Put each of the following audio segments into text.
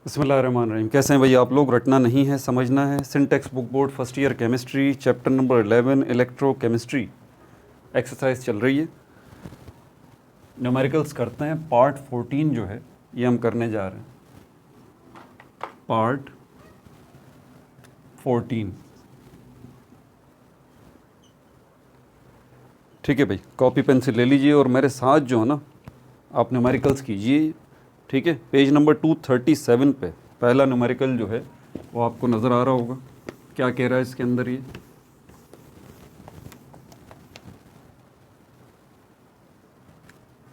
बिस्मिल्लाहिर्रहमानिर्रहीम। कैसे हैं भाई आप लोग? रटना नहीं है, समझना है। Syntax book board first year chemistry chapter number 11 electrochemistry exercise चल रही है। न्यूमेरिकल्स करते हैं। पार्ट 14 जो है ये हम करने जा रहे हैं। पार्ट 14। ठीक है भाई, कॉपी पेंसिल ले लीजिए और मेरे साथ जो है ना आप न्यूमेरिकल्स कीजिए। ठीक है, पेज नंबर 237 पे पहला न्यूमेरिकल जो है वो आपको नज़र आ रहा होगा। क्या कह रहा है इसके अंदर ये?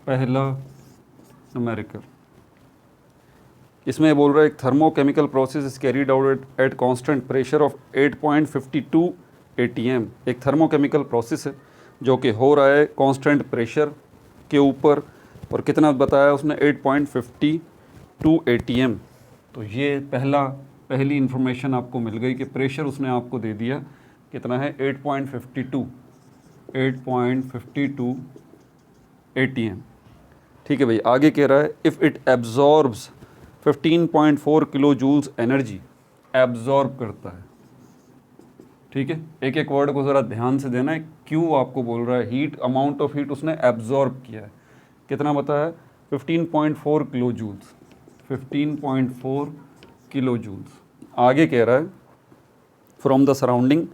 पहला न्यूमेरिकल इसमें बोल रहा है एक thermochemical process is carried out at constant pressure of 8.52 atm। एक थर्मोकेमिकल प्रोसेस है जो कि हो रहा है कांस्टेंट प्रेशर के ऊपर, और कितना बताया उसने? 8.52 atm। तो ये पहली इंफॉर्मेशन आपको मिल गई कि प्रेशर उसने आपको दे दिया कितना है? 8.52 atm। ठीक है भाई, आगे कह रहा है if it absorbs 15.4 kilo joules energy. Absorb करता है। ठीक है, एक एक वर्ड को ज़रा ध्यान से देना है। क्यों आपको बोल रहा है हीट, अमाउंट ऑफ हीट उसने एब्जॉर्ब किया है। कितना बताया? 15.4 किलो जूल्स। 15.4 kilo joules. आगे कह रहा है from the surrounding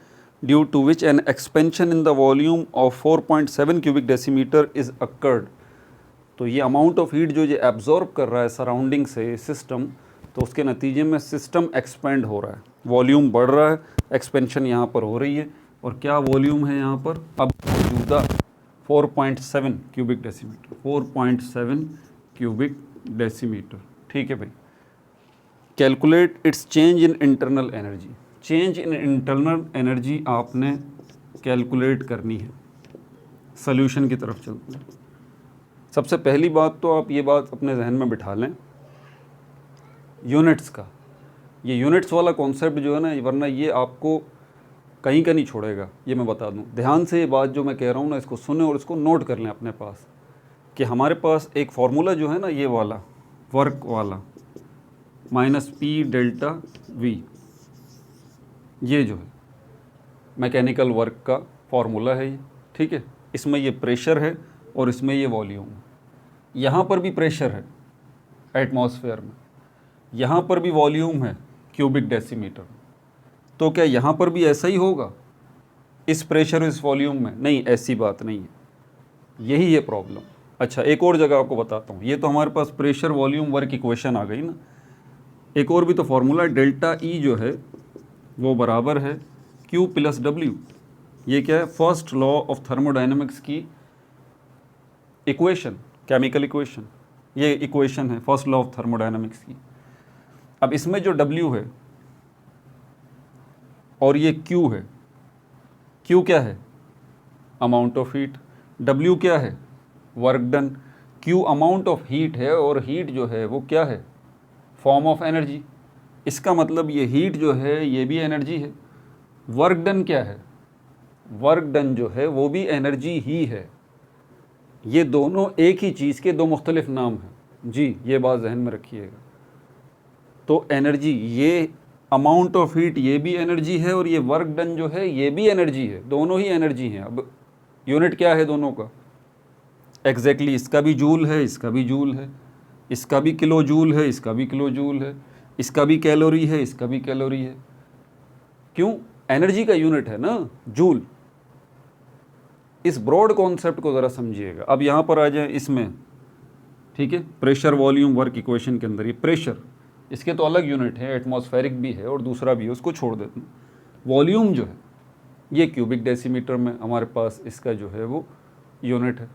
due to which an expansion in the volume of 4.7 cubic decimeter is occurred. तो ये अमाउंट ऑफ हीट जो ये एब्जॉर्ब कर रहा है सराउंडिंग से सिस्टम, तो उसके नतीजे में सिस्टम एक्सपेंड हो रहा है, वॉल्यूम बढ़ रहा है, एक्सपेंशन यहाँ पर हो रही है। और क्या वॉल्यूम है यहाँ पर अब मौजूदा? 4.7 क्यूबिक डेसीमीटर। 4.7 cubic decimetre. ठीक है भाई, calculate its change in internal energy. Change in internal energy आपने कैलकुलेट करनी है। सॉल्यूशन की तरफ चलते हैं। सबसे पहली बात तो आप ये बात अपने जहन में बिठा लें, यूनिट्स का। ये यूनिट्स वाला कॉन्सेप्ट जो है ना, वरना ये आपको कहीं का नहीं छोड़ेगा, ये मैं बता दूं। ध्यान से ये बात जो मैं कह रहा हूँ ना, इसको सुने और इसको नोट कर लें अपने पास कि हमारे पास एक फार्मूला जो है ना, ये वाला वर्क वाला -P डेल्टा V, ये जो है मैकेनिकल वर्क का फार्मूला है ये। ठीक है, इसमें ये प्रेशर है और इसमें ये वॉल्यूम है। यहाँ पर भी प्रेशर है एटमॉस्फेयर में, यहाँ पर भी वॉल्यूम है क्यूबिक डेसीमीटर। तो क्या यहाँ पर भी ऐसा ही होगा इस प्रेशर इस वॉल्यूम में? नहीं, ऐसी बात नहीं है। यही है प्रॉब्लम। अच्छा, एक और जगह आपको बताता हूँ। ये तो हमारे पास प्रेशर वॉल्यूम वर्क इक्वेशन आ गई ना। एक और भी तो फार्मूला, डेल्टा E जो है वो बराबर है Q + W। ये क्या है? फर्स्ट लॉ ऑफ थर्मोडाइनमिक्स की इक्वेशन, केमिकल इक्वेशन। ये इक्वेशन है फर्स्ट लॉ ऑफ थर्मोडाइनमिक्स की। अब इसमें जो W है और ये Q है, Q क्या है? Amount of heat. W क्या है? Work done. Q amount of heat है और हीट जो है वो क्या है? Form of energy. इसका मतलब ये हीट जो है ये भी एनर्जी है। वर्क डन क्या है? वर्क डन जो है वो भी एनर्जी ही है। ये दोनों एक ही चीज़ के दो मुख्तलिफ नाम हैं जी, ये बात जहन में रखिएगा। तो एनर्जी, ये अमाउंट ऑफ हीट ये भी एनर्जी है और ये वर्क डन जो है ये भी एनर्जी है। दोनों ही एनर्जी हैं। अब यूनिट क्या है दोनों का? एग्जैक्टली इसका भी जूल है, इसका भी जूल है, इसका भी किलो जूल है, इसका भी किलो जूल है, इसका भी कैलोरी है, इसका भी कैलोरी है। क्यों? एनर्जी का यूनिट है ना जूल। इस ब्रॉड कॉन्सेप्ट को ज़रा समझिएगा। अब यहाँ पर आ जाए इसमें। ठीक है, प्रेशर वॉल्यूम वर्क इक्वेशन के अंदर ये प्रेशर, इसके तो अलग यूनिट है, एटमॉस्फेरिक भी है और दूसरा भी है, उसको छोड़ देते हैं। वॉल्यूम जो है ये क्यूबिक डेसीमीटर में हमारे पास इसका जो है वो यूनिट है।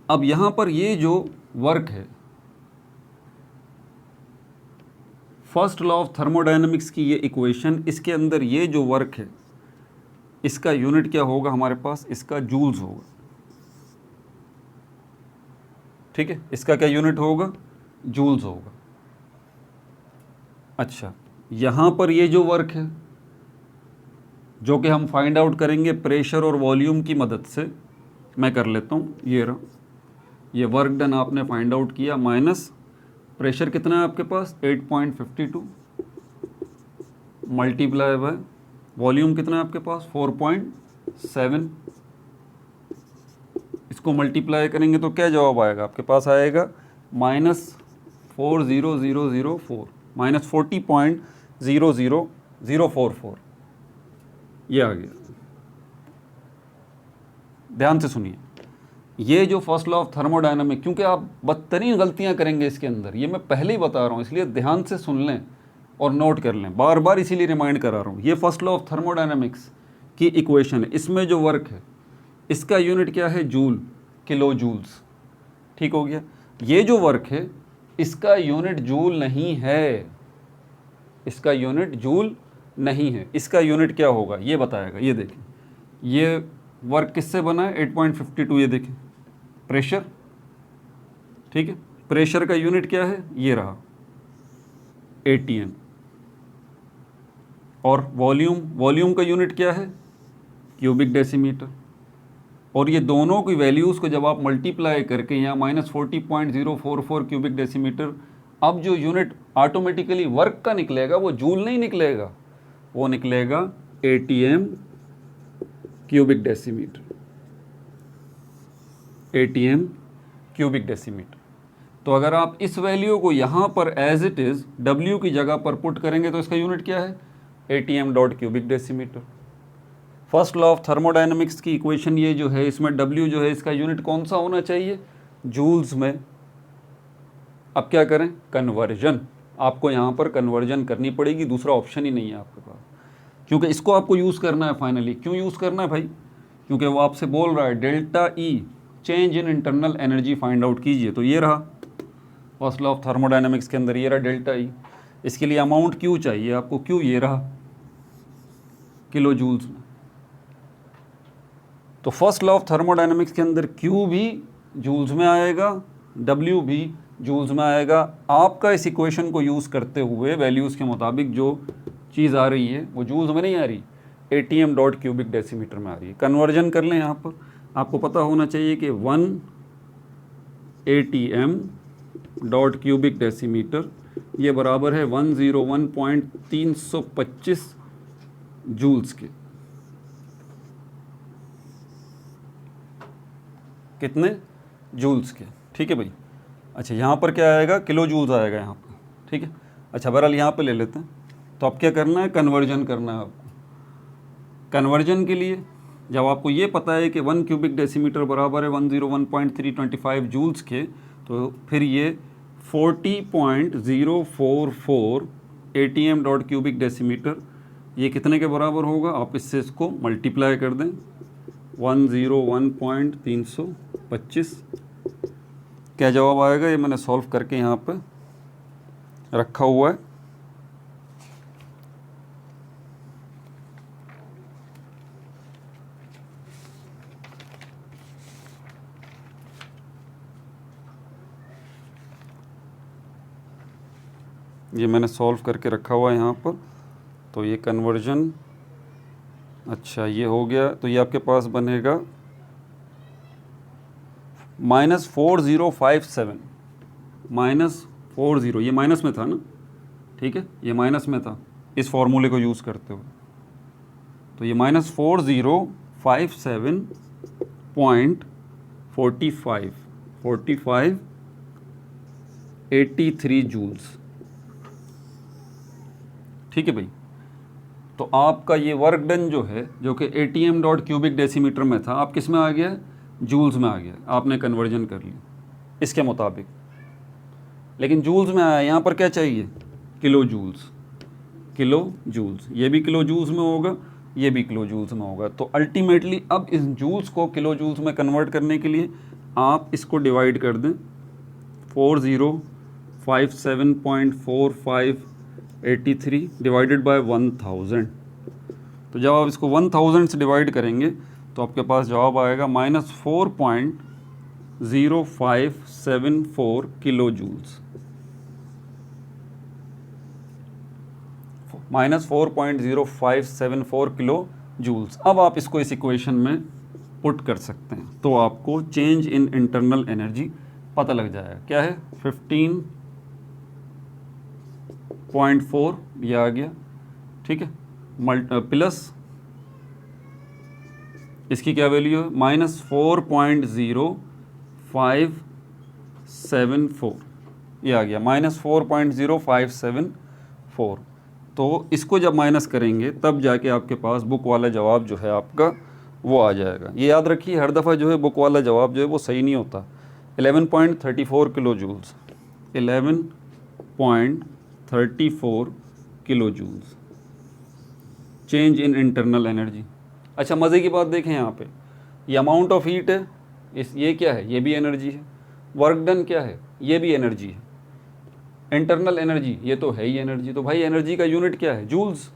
अब यहाँ पर ये जो वर्क है, फर्स्ट लॉ ऑफ थर्मोडायनेमिक्स की ये इक्वेशन, इसके अंदर ये जो वर्क है इसका यूनिट क्या होगा हमारे पास? इसका जूल्स होगा। ठीक है, इसका क्या यूनिट होगा? जूल्स होगा। अच्छा, यहाँ पर ये जो वर्क है जो कि हम फाइंड आउट करेंगे प्रेशर और वॉल्यूम की मदद से, मैं कर लेता हूँ। ये रहा, ये वर्क डन आपने फाइंड आउट किया माइनस प्रेशर कितना है आपके पास 8.52 मल्टीप्लाई बाय वॉल्यूम कितना है आपके पास 4.7, इसको मल्टीप्लाई करेंगे तो क्या जवाब आएगा आपके पास, आएगा -40,004 -40.00044, ये आ गया। ध्यान से सुनिए, ये जो फर्स्ट लॉ ऑफ थर्मोडायनामिक, क्योंकि आप बदतरीन गलतियां करेंगे इसके अंदर, ये मैं पहले ही बता रहा हूँ, इसलिए ध्यान से सुन लें और नोट कर लें, बार बार इसीलिए रिमाइंड करा रहा हूँ। ये फर्स्ट लॉ ऑफ थर्मोडायनामिक्स की इक्वेशन है, इसमें जो वर्क है इसका यूनिट क्या है, जूल, किलो जूल्स, ठीक हो गया। ये जो वर्क है इसका यूनिट जूल नहीं है, इसका यूनिट जूल नहीं है, इसका यूनिट क्या होगा ये बताएगा। ये देखें, ये वर्क किससे बना है 8.52, ये देखें प्रेशर, ठीक है, प्रेशर का यूनिट क्या है, ये रहा ATM, और वॉल्यूम का यूनिट क्या है, क्यूबिक डेसीमीटर, और ये दोनों की वैल्यूज़ को जब आप मल्टीप्लाई करके यहाँ -40.044 क्यूबिक डेसीमीटर, अब जो यूनिट ऑटोमेटिकली वर्क का निकलेगा वो जूल नहीं निकलेगा, वो निकलेगा ATM cubic decimetre, ATM cubic decimetre. तो अगर आप इस वैल्यू को यहाँ पर एज इट इज़ W की जगह पर पुट करेंगे तो इसका यूनिट क्या है, ATM dot cubic decimetre. First law of thermodynamics की इक्वेशन ये जो है, इसमें W जो है इसका यूनिट कौन सा होना चाहिए, जूल्स में। अब क्या करें, कन्वर्जन, आपको यहाँ पर कन्वर्जन करनी पड़ेगी, दूसरा ऑप्शन ही नहीं है आपके पास, क्योंकि इसको आपको यूज़ करना है फाइनली। क्यों यूज़ करना है भाई, क्योंकि वो आपसे बोल रहा है delta E change in internal energy find out कीजिए, तो ये रहा फर्स्ट लॉ ऑफ थर्मोडायनामिक्स के अंदर, ये रहा डेल्टा E। इसके लिए अमाउंट क्यू चाहिए आपको, क्यू ये रहा किलो जूल्स में। तो फर्स्ट लॉ ऑफ थर्मोडायनामिक्स के अंदर क्यू भी जूल्स में आएगा, W भी जूल्स में आएगा। आपका इस इक्वेशन को यूज़ करते हुए वैल्यूज़ के मुताबिक जो चीज़ आ रही है वो जूल्स में नहीं आ रही, ATM डॉट क्यूबिक डेसीमीटर में आ रही है। कन्वर्जन कर लें, यहाँ पर आपको पता होना चाहिए कि 1 ATM डॉट क्यूबिक डेसीमीटर ये बराबर है 101.325 जूल्स के। कितने, जूल्स के, ठीक है भाई। अच्छा, यहाँ पर क्या आएगा, किलो जूल्स आएगा यहाँ पर, ठीक है। अच्छा, बहरहाल यहाँ पे ले लेते हैं। तो अब क्या करना है, कन्वर्जन करना है आपको। कन्वर्जन के लिए जब आपको ये पता है कि 1 क्यूबिक डेसीमीटर बराबर है 101.325 जूल्स के, तो फिर ये 40.044 ATM डॉट क्यूबिक डेसीमीटर ये कितने के बराबर होगा, आप इससे इसको मल्टीप्लाई कर दें 101.325, क्या जवाब आएगा, ये मैंने सॉल्व करके यहाँ पे रखा हुआ है। ये मैंने सॉल्व करके रखा हुआ है यहाँ पर। तो ये कन्वर्जन, अच्छा ये हो गया, तो ये आपके पास बनेगा -4057 -40, ये माइनस में था ना, ठीक है, ये माइनस में था इस फॉर्मूले को यूज़ करते हुए। तो ये -4057.45 जूल्स, ठीक है भाई। तो आपका ये वर्क डन जो है, जो कि ATM डॉट क्यूबिक डेसीमीटर में था, आप किस में आ गया, जूल्स में आ गया, आपने कन्वर्जन कर लिया इसके मुताबिक। लेकिन जूल्स में आया, यहाँ पर क्या चाहिए, किलो जूल्स, किलो जूल्स, ये भी किलो जूल्स में होगा, ये भी किलो जूल्स में होगा। तो अल्टीमेटली अब इस जूल्स को किलो जूल्स में कन्वर्ट करने के लिए आप इसको डिवाइड कर दें 4057.4583 डिवाइडेड बाय 1000। तो जब आप इसको 1000 से डिवाइड करेंगे तो आपके पास जवाब आएगा -4.0574 किलो जूल्स, -4.0574 किलो जूल्स। अब आप इसको इस इक्वेशन में पुट कर सकते हैं, तो आपको चेंज इन इंटरनल एनर्जी पता लग जाएगा। क्या है, 15 0.4 ये आ गया, ठीक है, प्लस इसकी क्या वैल्यू है, -4.0574 ये आ गया, -4.0574। तो इसको जब माइनस करेंगे तब जाके आपके पास बुक वाला जवाब जो है आपका वो आ जाएगा। ये याद रखिए, हर दफ़ा जो है बुक वाला जवाब जो है वो सही नहीं होता। 11.34 kilo joules, 11.34 kilo joules change in internal energy. अच्छा, मज़े की बात देखें यहाँ पे, ये अमाउंट ऑफ हीट है, ये क्या है, ये भी एनर्जी है। वर्क डन क्या है, ये भी एनर्जी है। इंटरनल एनर्जी ये तो है ही एनर्जी। तो भाई एनर्जी का यूनिट क्या है, जूल्स।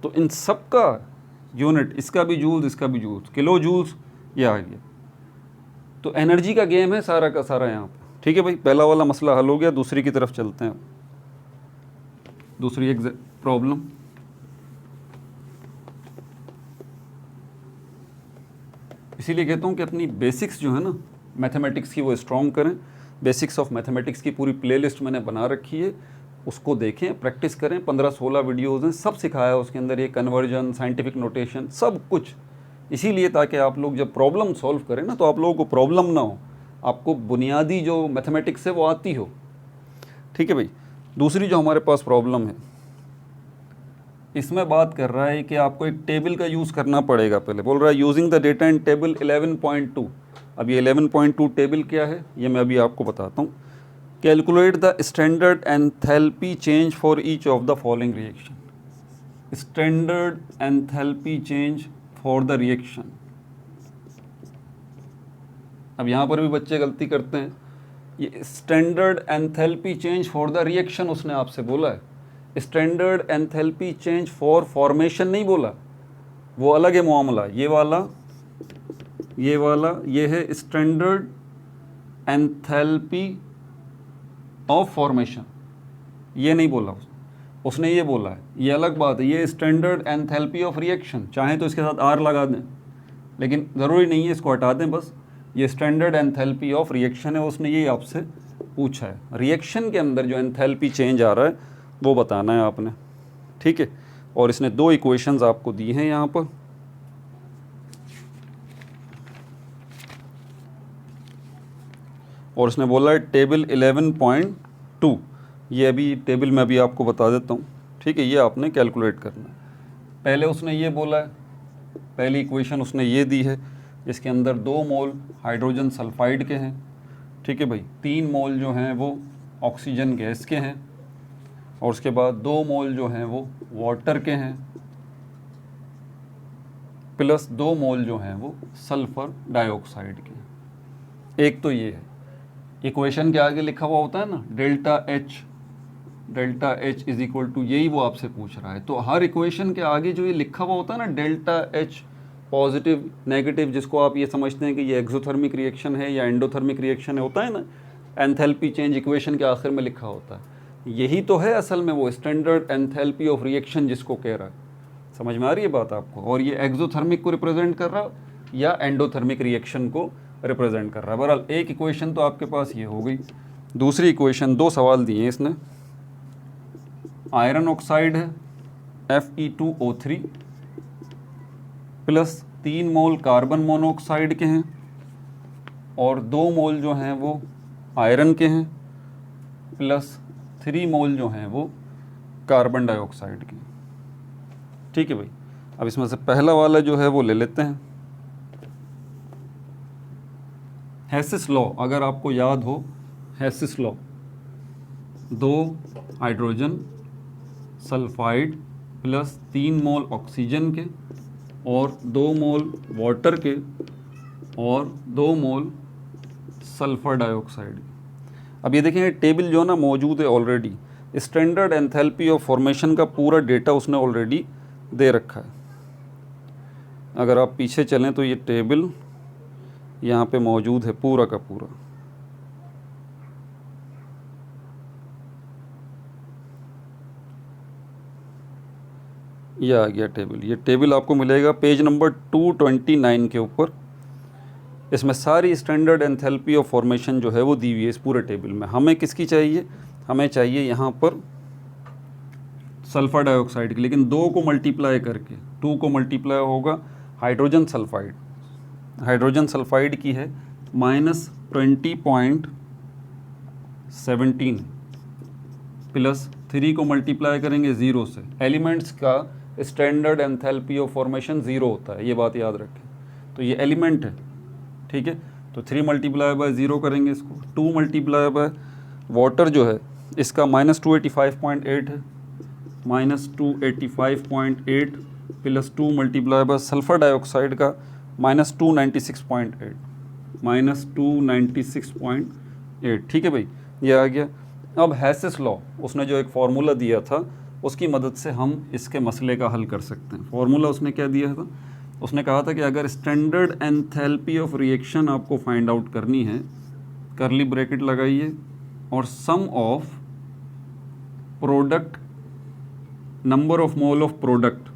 तो इन सब का यूनिट, इसका भी जूल्स, इसका भी जूल्स, किलो जूल्स ये आ गया। तो एनर्जी का गेम है सारा का सारा यहाँ पे। ठीक है भाई, पहला वाला मसला हल हो गया। दूसरी की तरफ चलते हैं। दूसरी एक प्रॉब्लम, इसीलिए कहता हूँ कि अपनी बेसिक्स जो है ना मैथमेटिक्स की वो स्ट्रॉन्ग करें। बेसिक्स ऑफ मैथमेटिक्स की पूरी प्लेलिस्ट मैंने बना रखी है, उसको देखें, प्रैक्टिस करें। 15-16 वीडियोज़ हैं, सब सिखाया है उसके अंदर, ये कन्वर्जन, साइंटिफिक नोटेशन, सब कुछ। इसीलिए ताकि आप लोग जब प्रॉब्लम सॉल्व करें ना तो आप लोगों को प्रॉब्लम ना हो, आपको बुनियादी जो मैथमेटिक्स है वो आती हो। ठीक है भाई। दूसरी जो हमारे पास प्रॉब्लम है, इसमें बात कर रहा है कि आपको एक टेबल का यूज़ करना पड़ेगा। पहले बोल रहा है using the data in table 11.2। अब ये 11.2 टेबल क्या है ये मैं अभी आपको बताता हूँ। Calculate the standard enthalpy change for each of the following reaction. Standard enthalpy change for the reaction. अब यहाँ पर भी बच्चे गलती करते हैं। ये standard enthalpy change for the reaction उसने आपसे बोला है, standard enthalpy change for formation नहीं बोला, वो अलग है मामला। ये वाला ये है स्टैंडर्ड एंथैल्पी ऑफ फॉर्मेशन, ये नहीं बोला उसने ये बोला है, ये अलग बात है। ये स्टैंडर्ड एंथैल्पी ऑफ रिएक्शन, चाहे तो इसके साथ आर लगा दें, लेकिन ज़रूरी नहीं है, इसको हटा दें बस। ये स्टैंडर्ड एंथैल्पी ऑफ रिएक्शन है, उसने ये आपसे पूछा है। रिएक्शन के अंदर जो एंथैल्पी चेंज आ रहा है वो बताना है आपने। ठीक है। और इसने 2 इक्वेशंस आपको दी हैं यहाँ पर। और उसने बोला है टेबल 11.2, ये अभी टेबल में अभी आपको बता देता हूँ। ठीक है, ये आपने कैलकुलेट करना है। पहले उसने ये बोला है, पहली इक्वेशन उसने ये दी है, इसके अंदर 2 मोल हाइड्रोजन सल्फाइड के हैं। ठीक है भाई, 3 मोल जो हैं वो ऑक्सीजन गैस के हैं, और उसके बाद 2 मोल जो हैं वो वाटर के हैं, प्लस 2 मोल जो हैं वो सल्फर डाइऑक्साइड के हैं। एक तो ये है, इक्वेशन के आगे लिखा हुआ होता है ना delta H is equal to, यही वो आपसे पूछ रहा है। तो हर इक्वेशन के आगे जो ये लिखा हुआ होता है ना डेल्टा एच, पॉजिटिव नेगेटिव, जिसको आप ये समझते हैं कि ये एक्सोथर्मिक रिएक्शन है या एंडोथर्मिक रिएक्शन है, होता है ना, एंथैल्पी चेंज इक्वेशन के आखिर में लिखा होता है। यही तो है असल में वो स्टैंडर्ड एंथैल्पी ऑफ रिएक्शन जिसको कह रहा है। समझ में आ रही है बात आपको? और ये एक्सोथर्मिक को रिप्रेजेंट कर रहा है या एंडोथर्मिक रिएक्शन को रिप्रेजेंट कर रहा है। बहरहाल एक इक्वेशन तो आपके पास ये हो गई। दूसरी इक्वेशन, 2 सवाल दिए हैं इसने। आयरन ऑक्साइड है Fe2O3 plus 3 mole carbon monoxide के हैं, और 2 मोल जो हैं वो आयरन के हैं, प्लस 3 मोल जो हैं वो कार्बन डाइऑक्साइड के। ठीक है भाई। अब इसमें से पहला वाला जो है वो ले लेते हैं। हेसिस लॉ अगर आपको याद हो, Hess's law, 2 hydrogen sulphide plus 3 mole oxygen के और 2 मोल वाटर के और 2 मोल सल्फर डाइऑक्साइड। अब ये देखें टेबल जो ना मौजूद है already, standard enthalpy of formation का पूरा डेटा उसने ऑलरेडी दे रखा है। अगर आप पीछे चलें तो ये टेबल यहाँ पे मौजूद है पूरा का पूरा। ये आ गया टेबल। ये टेबल आपको मिलेगा पेज नंबर 229 के ऊपर। इसमें सारी स्टैंडर्ड एंथैल्पी ऑफ फॉर्मेशन जो है वो दी हुई है इस पूरे टेबल में। हमें किसकी चाहिए? हमें चाहिए यहाँ पर सल्फर डाइऑक्साइड की, लेकिन 2 को मल्टीप्लाई करके 2 को मल्टीप्लाई होगा हाइड्रोजन सल्फाइड। हाइड्रोजन सल्फाइड की है -20.17 प्लस 3 को मल्टीप्लाई करेंगे 0 से। एलिमेंट्स का स्टैंडर्ड एंथैल्पी ऑफ फॉर्मेशन 0 होता है, ये बात याद रखें। तो ये एलिमेंट है, ठीक है। तो 3 मल्टीप्लाई बाय 0 करेंगे इसको, 2 मल्टीप्लाई बाय वाटर जो है इसका -285.8 है, -285.8 plus 2 multiply by sulphur dioxide का -296.8, -296.8, ठीक है भाई, ये आ गया। अब हैसेस लॉ, उसने जो एक फार्मूला दिया था उसकी मदद से हम इसके मसले का हल कर सकते हैं। फार्मूला उसने क्या दिया था, उसने कहा था कि अगर स्टैंडर्ड एंथैल्पी ऑफ रिएक्शन आपको फाइंड आउट करनी है, करली ब्रैकेट लगाइए और sum of product number of mole of product,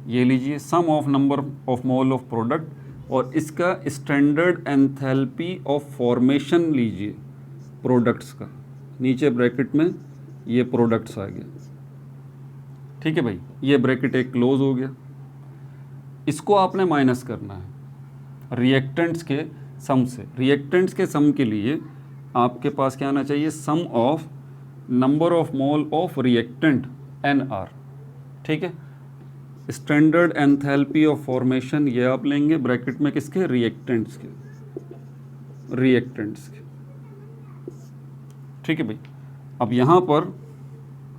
ये लीजिए sum of number of mole of product, और इसका स्टैंडर्ड एंथैल्पी ऑफ फॉर्मेशन लीजिए प्रोडक्ट्स का, नीचे ब्रैकेट में ये प्रोडक्ट्स आ गया, ठीक है भाई। ये ब्रैकेट एक क्लोज हो गया। इसको आपने माइनस करना है रिएक्टेंट्स के सम से। रिएक्टेंट्स के सम के लिए आपके पास क्या आना चाहिए, sum of number of mole of reactant NR, ठीक है। स्टैंडर्ड एंथैल्पी ऑफ फॉर्मेशन ये आप लेंगे ब्रैकेट में किसके, रिएक्टेंट्स के, रिएक्टेंट्स के, ठीक है भाई। अब यहाँ पर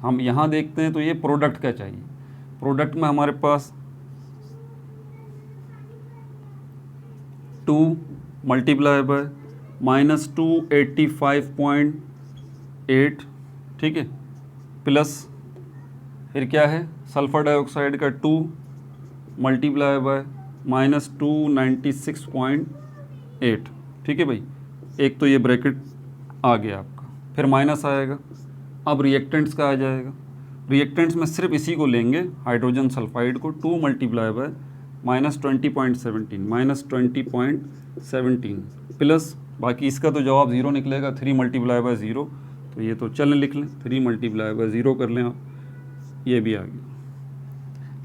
हम यहाँ देखते हैं तो ये प्रोडक्ट का चाहिए। प्रोडक्ट में हमारे पास 2 मल्टीप्लाई बाय -285.8, ठीक है, प्लस फिर क्या है सल्फर डाइऑक्साइड का 2 मल्टीप्लाई बाय -296.8, ठीक है भाई। एक तो ये ब्रैकेट आ गया आपका, फिर माइनस आएगा। अब रिएक्टेंट्स का आ जाएगा। रिएक्टेंट्स में सिर्फ इसी को लेंगे, हाइड्रोजन सल्फाइड को, 2 मल्टीप्लाई बाय -20.17 प्लस बाकी इसका तो जवाब 0 निकलेगा, 3 मल्टीप्लाई बाय 0, तो ये तो चलें लिख लें, 3 मल्टीप्लाई बाय 0 कर लें आप, ये भी आ गया।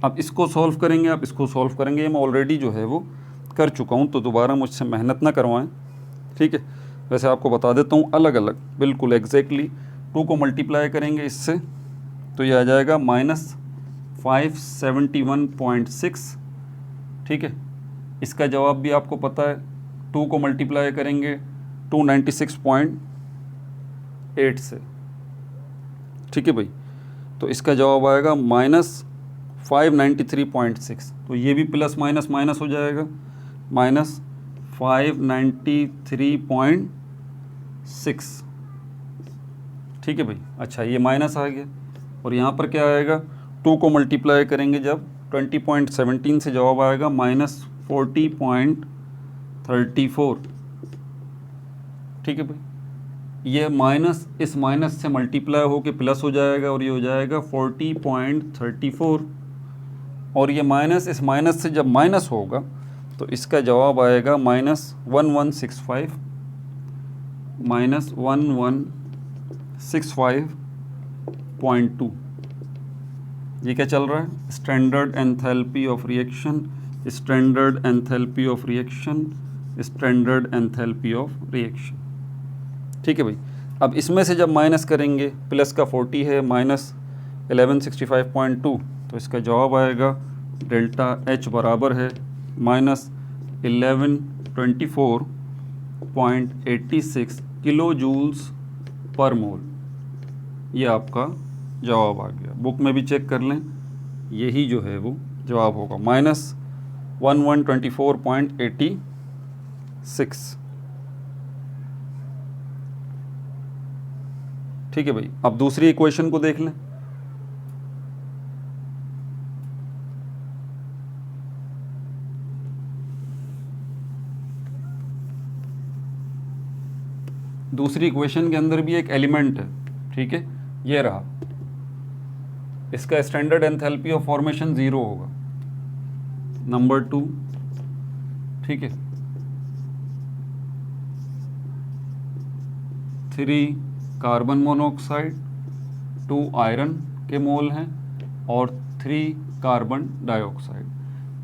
अब इसको सॉल्व करेंगे, आप इसको सॉल्व करेंगे, ये मैं ऑलरेडी जो है वो कर चुका हूँ, तो दोबारा मुझसे मेहनत ना करवाएं, ठीक है। वैसे आपको बता देता हूँ अलग अलग बिल्कुल एग्जैक्टली। 2 को मल्टीप्लाई करेंगे इससे तो ये आ जाएगा -571.6, ठीक है। इसका जवाब भी आपको पता है, 2 को मल्टीप्लाई करेंगे 296.8 से, ठीक है भाई। तो इसका जवाब आएगा -593.6, तो ये भी प्लस माइनस माइनस हो जाएगा, -593.6, ठीक है भाई। अच्छा ये माइनस आ गया, और यहाँ पर क्या आएगा, 2 को मल्टीप्लाई करेंगे जब 20.17 से जवाब आएगा -40.34, ठीक है भाई। ये माइनस इस माइनस से मल्टीप्लाई होके प्लस हो जाएगा और ये हो जाएगा 40.34, और ये माइनस इस माइनस से जब माइनस होगा तो इसका जवाब आएगा -1165, -1165.2। ये क्या चल रहा है, standard enthalpy of reaction, standard enthalpy of reaction, standard enthalpy of reaction, ठीक है भाई। अब इसमें से जब माइनस करेंगे, प्लस का 40 है, -1165.2, तो इसका जवाब आएगा डेल्टा H बराबर है -1124.86 किलो जूल्स पर मोल। ये आपका जवाब आ गया, बुक में भी चेक कर लें, यही जो है वो जवाब होगा -1124.86, ठीक है भाई। अब दूसरी इक्वेशन को देख लें। दूसरी इक्वेशन के अंदर भी एक एलिमेंट है, ठीक है, ये रहा। इसका स्टैंडर्ड एंथैल्पी ऑफ फॉर्मेशन 0 होगा, नंबर 2, ठीक है। 3 कार्बन मोनोऑक्साइड, 2 आयरन के मोल हैं, और 3 कार्बन डाइऑक्साइड।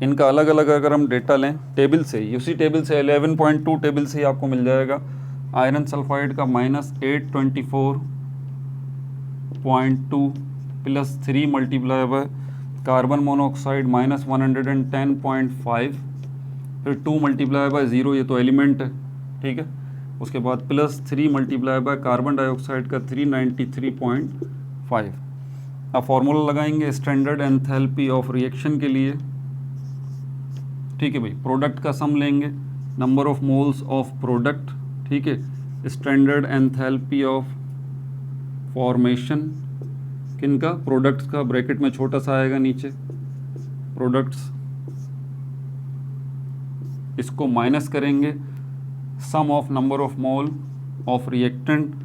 इनका अलग अलग अगर हम डेटा लें टेबल से ही, उसी टेबल से 11.2 टेबल से ही आपको मिल जाएगा। आयरन सल्फाइड का -824.2 plus 3 multiply by carbon monoxide -110.5, फिर 2 मल्टीप्लाई बाय 0, ये तो एलिमेंट है, ठीक है। उसके बाद plus 3 multiply by carbon dioxide का 393.5। अब फॉर्मूला लगाएंगे स्टैंडर्ड एंथैल्पी ऑफ रिएक्शन के लिए, ठीक है भाई। प्रोडक्ट का सम लेंगे, number of moles of product, ठीक है। स्टैंडर्ड एंथैल्पी ऑफ फॉर्मेशन किनका, प्रोडक्ट्स का, ब्रैकेट में छोटा सा आएगा नीचे प्रोडक्ट्स, इसको माइनस करेंगे sum of number of mole of reactant,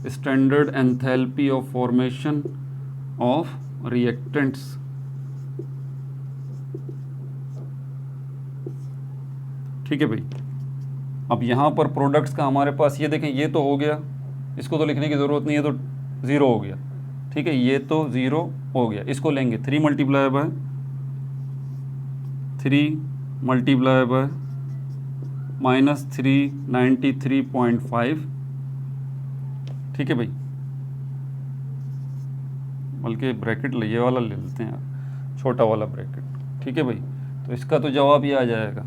standard enthalpy of formation of reactants, ठीक है भाई। अब यहाँ पर प्रोडक्ट्स का हमारे पास ये देखें, ये तो हो गया, इसको तो लिखने की ज़रूरत नहीं है, तो 0 हो गया, ठीक है। ये तो 0 हो गया, इसको लेंगे 3 मल्टीप्लाई बाय -393.5, ठीक है भाई। बल्कि ब्रैकेट ये वाला ले लेते हैं यार, छोटा वाला ब्रैकेट, ठीक है भाई। तो इसका तो जवाब ये आ जाएगा।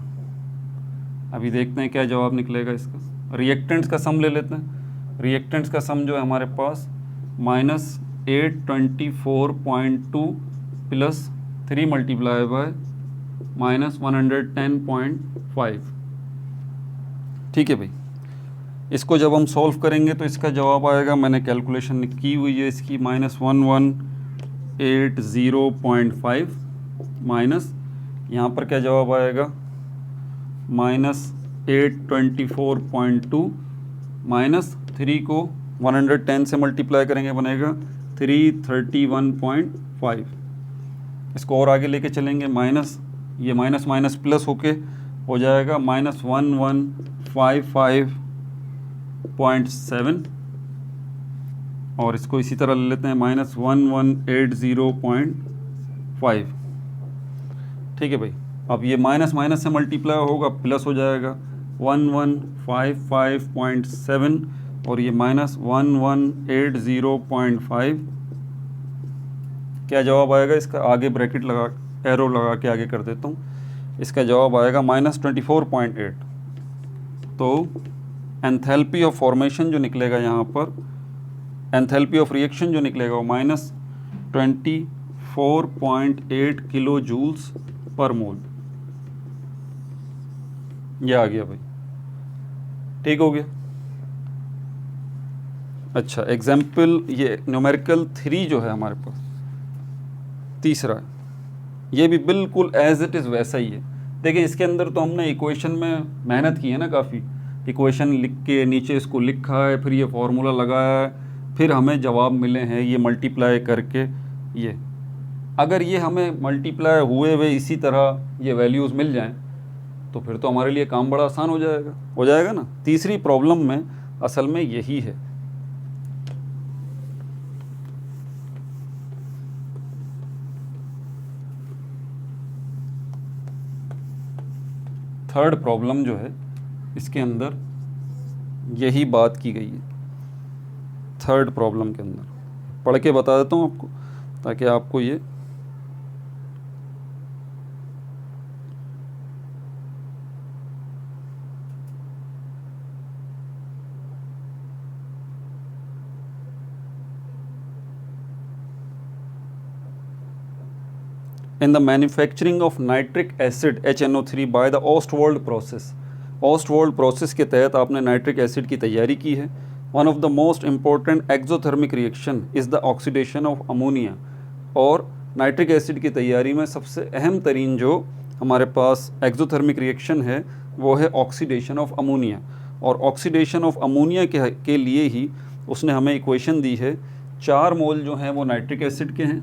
अभी देखते हैं क्या जवाब निकलेगा इसका। रिएक्टेंट्स का सम ले लेते हैं। रिएक्टेंट्स का सम जो है हमारे पास -824.2 प्लस 3 मल्टीप्लाई बाय -110.5, ठीक है भाई। इसको जब हम सॉल्व करेंगे तो इसका जवाब आएगा, मैंने कैलकुलेशन की हुई है इसकी, -1180.5 माइनस यहाँ पर क्या जवाब आएगा, -824.2 माइनस 3 को 110 से मल्टीप्लाई करेंगे, बनेगा 331.5। इसको और आगे लेके चलेंगे, माइनस ये माइनस माइनस प्लस होके हो जाएगा -1155.7, और इसको इसी तरह ले लेते हैं -1180.5, ठीक है भाई। अब ये माइनस माइनस से मल्टीप्लाई होगा, प्लस हो जाएगा 1155.7, और ये -1180.5। क्या जवाब आएगा इसका, आगे ब्रैकेट लगा, एरो लगा के आगे कर देता हूँ। इसका जवाब आएगा -24.8। तो एंथैल्पी ऑफ फॉर्मेशन जो निकलेगा यहाँ पर, एंथैल्पी ऑफ रिएक्शन जो निकलेगा वो -24.8 किलो जूल्स पर मोल। ये आ गया भाई, ठीक हो गया। अच्छा, एग्जाम्पल ये न्यूमेरिकल 3 जो है हमारे पास, तीसरा, ये भी बिल्कुल एज इट इज़ वैसा ही है। देखिए इसके अंदर तो हमने इक्वेशन में मेहनत की है ना काफ़ी, इक्वेशन लिख के नीचे इसको लिखा है, फिर ये फार्मूला लगाया है, फिर हमें जवाब मिले हैं ये मल्टीप्लाई करके। ये अगर ये हमें मल्टीप्लाई हुए हुए इसी तरह ये वैल्यूज़ मिल जाएं तो फिर तो हमारे लिए काम बड़ा आसान हो जाएगा ना। तीसरी प्रॉब्लम में असल में यही है। थर्ड प्रॉब्लम जो है इसके अंदर यही बात की गई है। थर्ड प्रॉब्लम के अंदर पढ़ के बता देता हूँ आपको, ताकि आपको ये in the manufacturing of nitric acid HNO3 by the Ostwald process। Ostwald process के तहत आपने नाइट्रिक एसिड की तैयारी की है। One of the most important exothermic reaction is the oxidation of ammonia। और नाइट्रिक एसिड की तैयारी में सबसे अहम तरीन जो हमारे पास एक्जोथर्मिक रिएक्शन है वो है ऑक्सीडेशन ऑफ अमोनिया। और ऑक्सीडेशन ऑफ अमोनिया के लिए ही उसने हमें इक्वेशन दी है। 4 मोल जो हैं वो नाइट्रिक एसिड के हैं,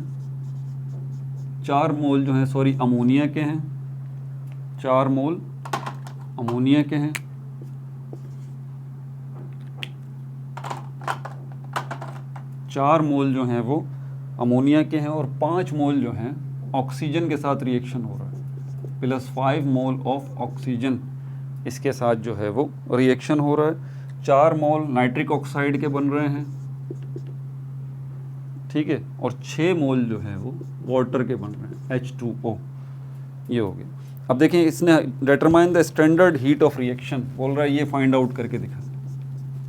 4 मोल जो हैं सॉरी अमोनिया के हैं, 4 मोल अमोनिया के हैं, 4 मोल जो हैं वो अमोनिया के हैं और 5 मोल जो हैं ऑक्सीजन के साथ रिएक्शन हो रहा है, प्लस 5 मोल ऑफ ऑक्सीजन इसके साथ जो है वो रिएक्शन हो रहा है। 4 मोल नाइट्रिक ऑक्साइड के बन रहे हैं, ठीक है, और 6 मोल जो है वो वाटर के बन रहे हैं, H2O। ये हो गया। अब देखें, इसने determine the standard heat of reaction बोल रहा है, ये फाइंड आउट करके दिखा।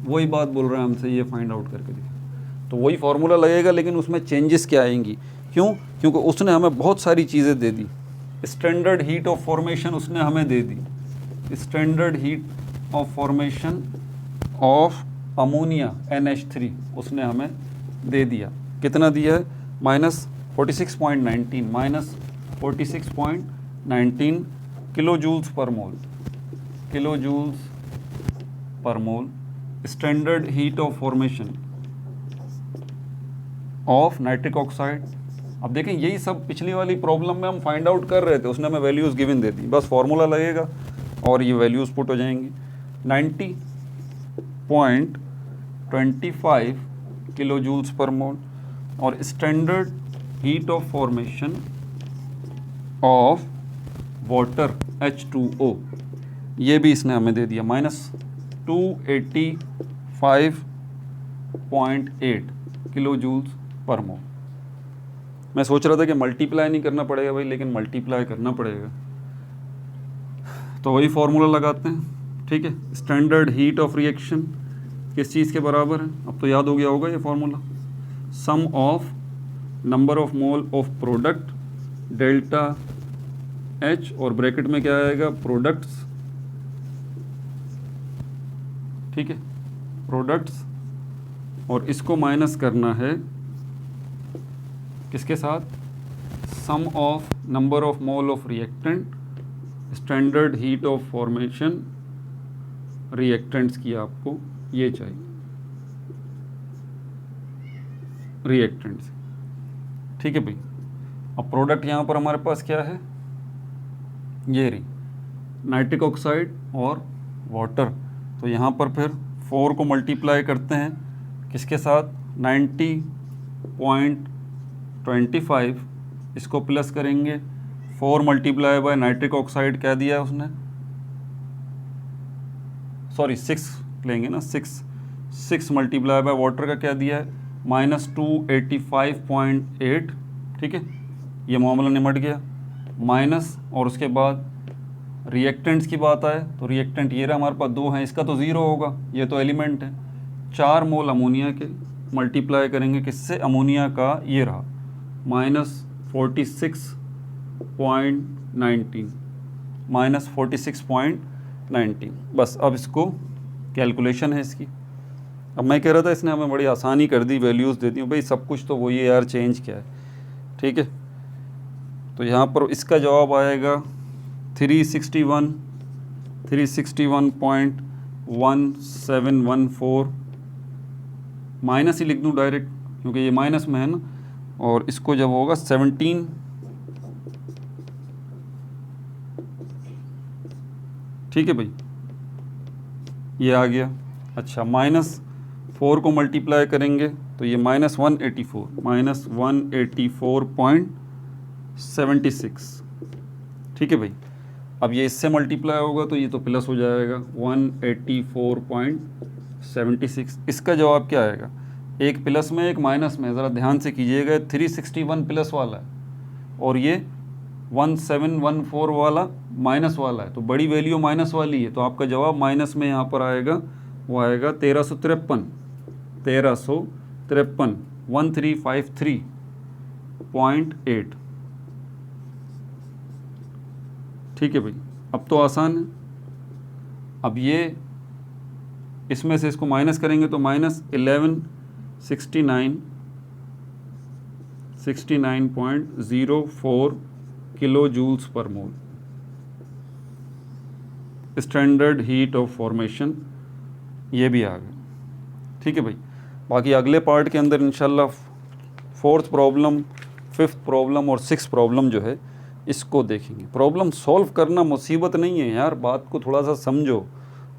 वही बात बोल रहा है हमसे, ये फाइंड आउट करके दिखा। तो वही फार्मूला लगेगा, लेकिन उसमें चेंजेस क्या आएंगी? क्यों? क्योंकि उसने हमें बहुत सारी चीज़ें दे दी। स्टैंडर्ड हीट ऑफ फॉर्मेशन उसने हमें दे दी, standard heat of formation of ammonia NH3 उसने हमें दे दिया। कितना दिया है? -46.19 -46.19 किलो जूल्स पर मोल, किलो जूल्स पर mole standard heat of formation of nitric oxide. अब देखें, यही सब पिछली वाली प्रॉब्लम में हम फाइंड आउट कर रहे थे, उसने हमें वैल्यूज़ गिवन दे दी, बस फार्मूला लगेगा और ये वैल्यूज़ पुट हो जाएंगी। 90.25 किलो जूल्स पर मोल और standard heat of formation of water H2O, ये भी इसने हमें दे दिया, -285.8 किलो जूल्स पर मोल। मैं सोच रहा था कि मल्टीप्लाई नहीं करना पड़ेगा भाई, लेकिन मल्टीप्लाई करना पड़ेगा, तो वही फॉर्मूला लगाते हैं, ठीक है। स्टैंडर्ड हीट ऑफ रिएक्शन किस चीज़ के बराबर है? अब तो याद हो गया होगा ये formula, sum of number of mole of product delta H, और ब्रैकेट में क्या आएगा? प्रोडक्ट्स, ठीक है, प्रोडक्ट्स, और इसको माइनस करना है किसके साथ? Sum of number of mole of reactant, standard heat of formation reactants की आपको ये चाहिए, रिएक्टेंट्स, ठीक है भाई। अब प्रोडक्ट यहाँ पर हमारे पास क्या है? ये रही नाइट्रिक ऑक्साइड और वाटर। तो यहाँ पर फिर 4 को मल्टीप्लाई करते हैं किसके साथ? 90.25, इसको प्लस करेंगे 4 मल्टीप्लाई बाय नाइट्रिक ऑक्साइड, क्या दिया है उसने? सॉरी 6 लेंगे ना, 6 मल्टीप्लाई बाय वाटर का क्या दिया है? -285.8, ठीक है, ये मामला निमट गया। माइनस, और उसके बाद रिएक्टेंट्स की बात आए तो रिएक्टेंट ये रहा हमारे पास, 2 हैं, इसका तो 0 होगा, ये तो एलिमेंट है। 4 मोल अमोनिया के मल्टीप्लाई करेंगे किससे? अमोनिया का ये रहा -46.19, बस। अब इसको कैलकुलेशन है इसकी। अब मैं कह रहा था इसने हमें बड़ी आसानी कर दी, वैल्यूज़ दे दी भाई, सब कुछ तो वही है यार, चेंज क्या है, ठीक है। तो यहाँ पर इसका जवाब आएगा 361.1714, माइनस ही लिख दूँ डायरेक्ट क्योंकि ये माइनस में है ना, और इसको जब होगा 17, ठीक है भाई, ये आ गया। अच्छा, -4 को मल्टीप्लाई करेंगे तो ये -184.76, ठीक है भाई। अब ये इससे मल्टीप्लाई होगा तो ये तो प्लस हो जाएगा 184.76। इसका जवाब क्या आएगा? एक प्लस में एक माइनस में, ज़रा ध्यान से कीजिएगा। 361 प्लस वाला है और ये 1714 वाला माइनस वाला है, तो बड़ी वैल्यू माइनस वाली है, तो आपका जवाब माइनस में यहाँ पर आएगा, वो आएगा 1353, 1353.8, ठीक है भाई। अब तो आसान है। अब ये इसमें से इसको माइनस करेंगे तो -1169.04 किलो जूल्स पर mole standard heat of formation, ये भी आ गया, ठीक है भाई। बाकी अगले पार्ट के अंदर इंशाल्लाह 4th प्रॉब्लम, 5th प्रॉब्लम और 6th प्रॉब्लम जो है इसको देखेंगे। प्रॉब्लम सॉल्व करना मुसीबत नहीं है यार, बात को थोड़ा सा समझो।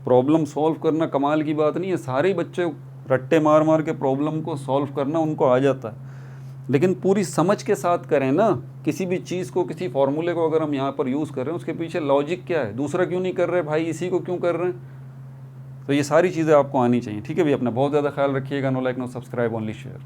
प्रॉब्लम सॉल्व करना कमाल की बात नहीं है, सारे बच्चे रट्टे मार मार के प्रॉब्लम को सॉल्व करना उनको आ जाता है, लेकिन पूरी समझ के साथ करें ना। किसी भी चीज़ को, किसी फॉर्मूले को अगर हम यहाँ पर यूज़ कर रहे हैं, उसके पीछे लॉजिक क्या है, दूसरा क्यों नहीं कर रहे भाई, इसी को क्यों कर रहे हैं। तो ये सारी चीज़ें आपको आनी चाहिए। ठीक है भाई, अपना बहुत ज़्यादा ख्याल रखिएगा। No like no subscribe, only share.